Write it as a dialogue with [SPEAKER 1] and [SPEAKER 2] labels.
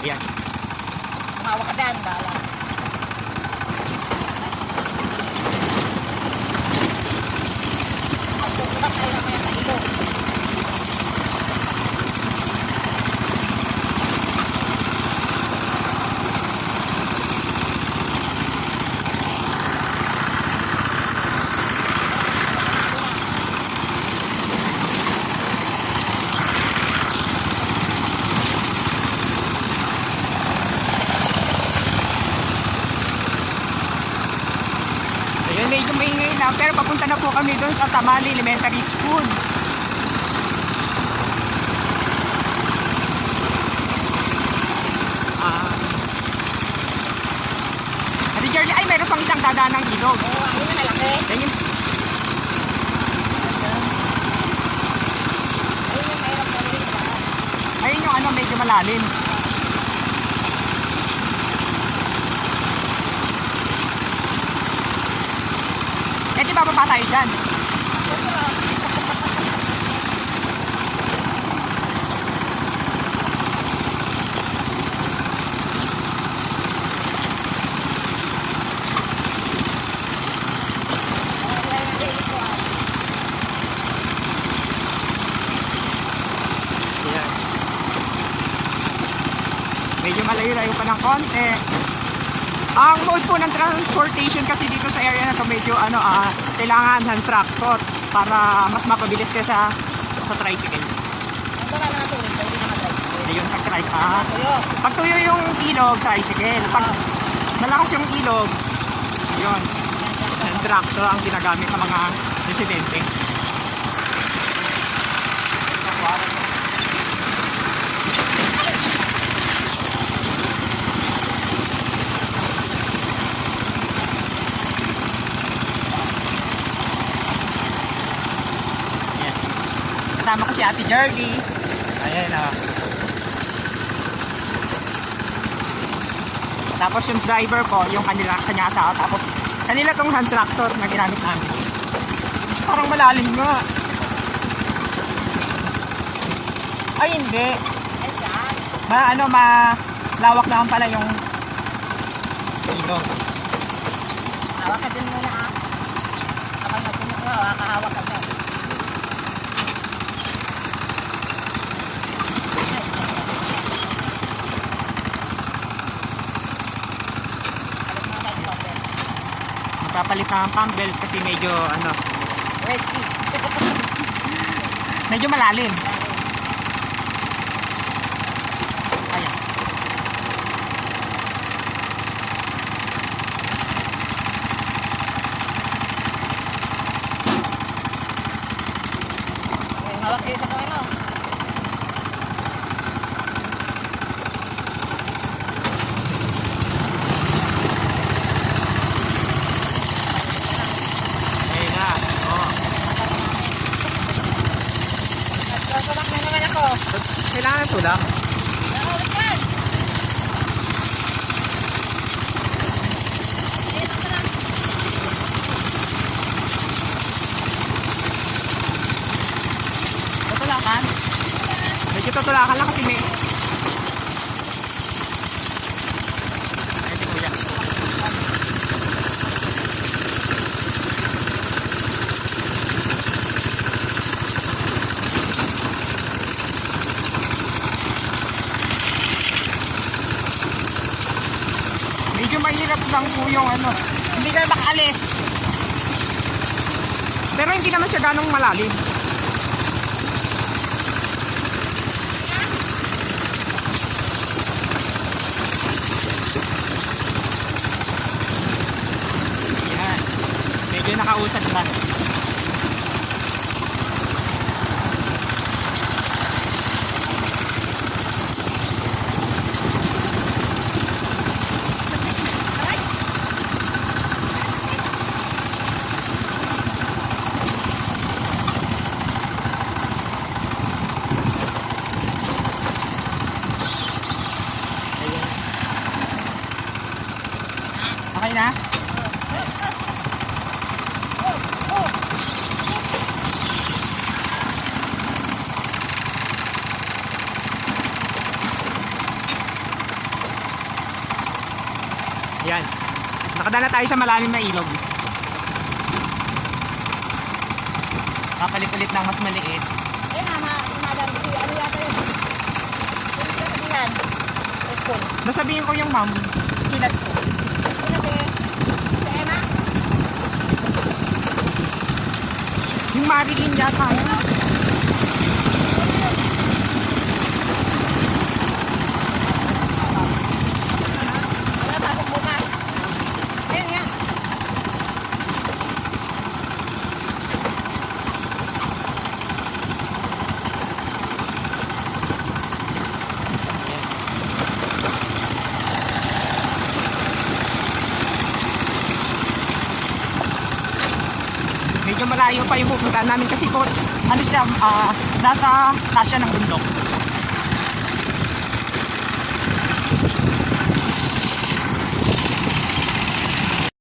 [SPEAKER 1] Ayan.
[SPEAKER 2] Mahawa ka dyan, bahala. Pagtutunak tayo naman sa ilog.
[SPEAKER 1] Ayun, medyo maingay na. Pero papunta na po kami doon sa Tamali Elementary School. Ate Jerry, ay meron pang isang dadaan ng ilog.
[SPEAKER 2] Oo, ayun na malaki.
[SPEAKER 1] Ayun,
[SPEAKER 2] Ayun yung mahirap na rin.
[SPEAKER 1] ayun yung ano, medyo malalim. Eh, di ba pa tayo dyan? Ayan. Medyo malayo-layo pa ng konti. Ang mode po ng transportation kasi dito sa area na to medyo kailangan ng tractor para mas mapabilis kaysa sa tricycle.
[SPEAKER 2] Ito na natin, hindi na mag-tricycle.
[SPEAKER 1] Ayun,
[SPEAKER 2] Tuyo.
[SPEAKER 1] pag tuyo yung ilog, tricycle. Pag malakas yung ilog, yun, yung tractor ang ginagamit ng mga residente. Ayan. Kasama ko si Ate Jerry. Ayan o. Tapos yung driver ko, yung kanya tao. Tapos kanila tong hand tractor na ginamit namin. Parang malalim nga. Ay hindi.
[SPEAKER 2] Ay, saan?
[SPEAKER 1] Malawak naman pala yung ilog.
[SPEAKER 2] Hawak ka dun muna ah. Kapag nagpunod mo, hawak ka dun.
[SPEAKER 1] Magpapalit na ang pump belt kasi medyo
[SPEAKER 2] Rescue.
[SPEAKER 1] medyo malalim. Ayan.
[SPEAKER 2] Hawak kayo sa kamay mo.
[SPEAKER 1] Ayun na. Oh.
[SPEAKER 2] Nagtutulak na naman ako.
[SPEAKER 1] Kailangan tulak.
[SPEAKER 2] Hawak yan. Dito ka lang.
[SPEAKER 1] Tutulakan. Medyo tutulakan lang kasi may... Ayun si Kuya. Medyo mahirap lang po yung hindi kayo makaalis. Pero hindi naman siya ganong malalim. Yan. Medyo nakausad lang. Okay na? Ayan. Nakadala tayo sa malalim na ilog. Kapalit-ulit ng mas maliit.
[SPEAKER 2] Ayun na, madam. Ano yata yun? Ano yung sabihan? Sa school.
[SPEAKER 1] Nasabihin ko yung ma'am. Kinat ko.
[SPEAKER 2] Ano ba eh? Si Emma?
[SPEAKER 1] Yung Marilyn yata yun.
[SPEAKER 2] Wala, pasok bukas. Ayun nga.
[SPEAKER 1] Medyo malayo pa yung pupuntahan namin kasi po, ano siya, nasa tasya ng bundok.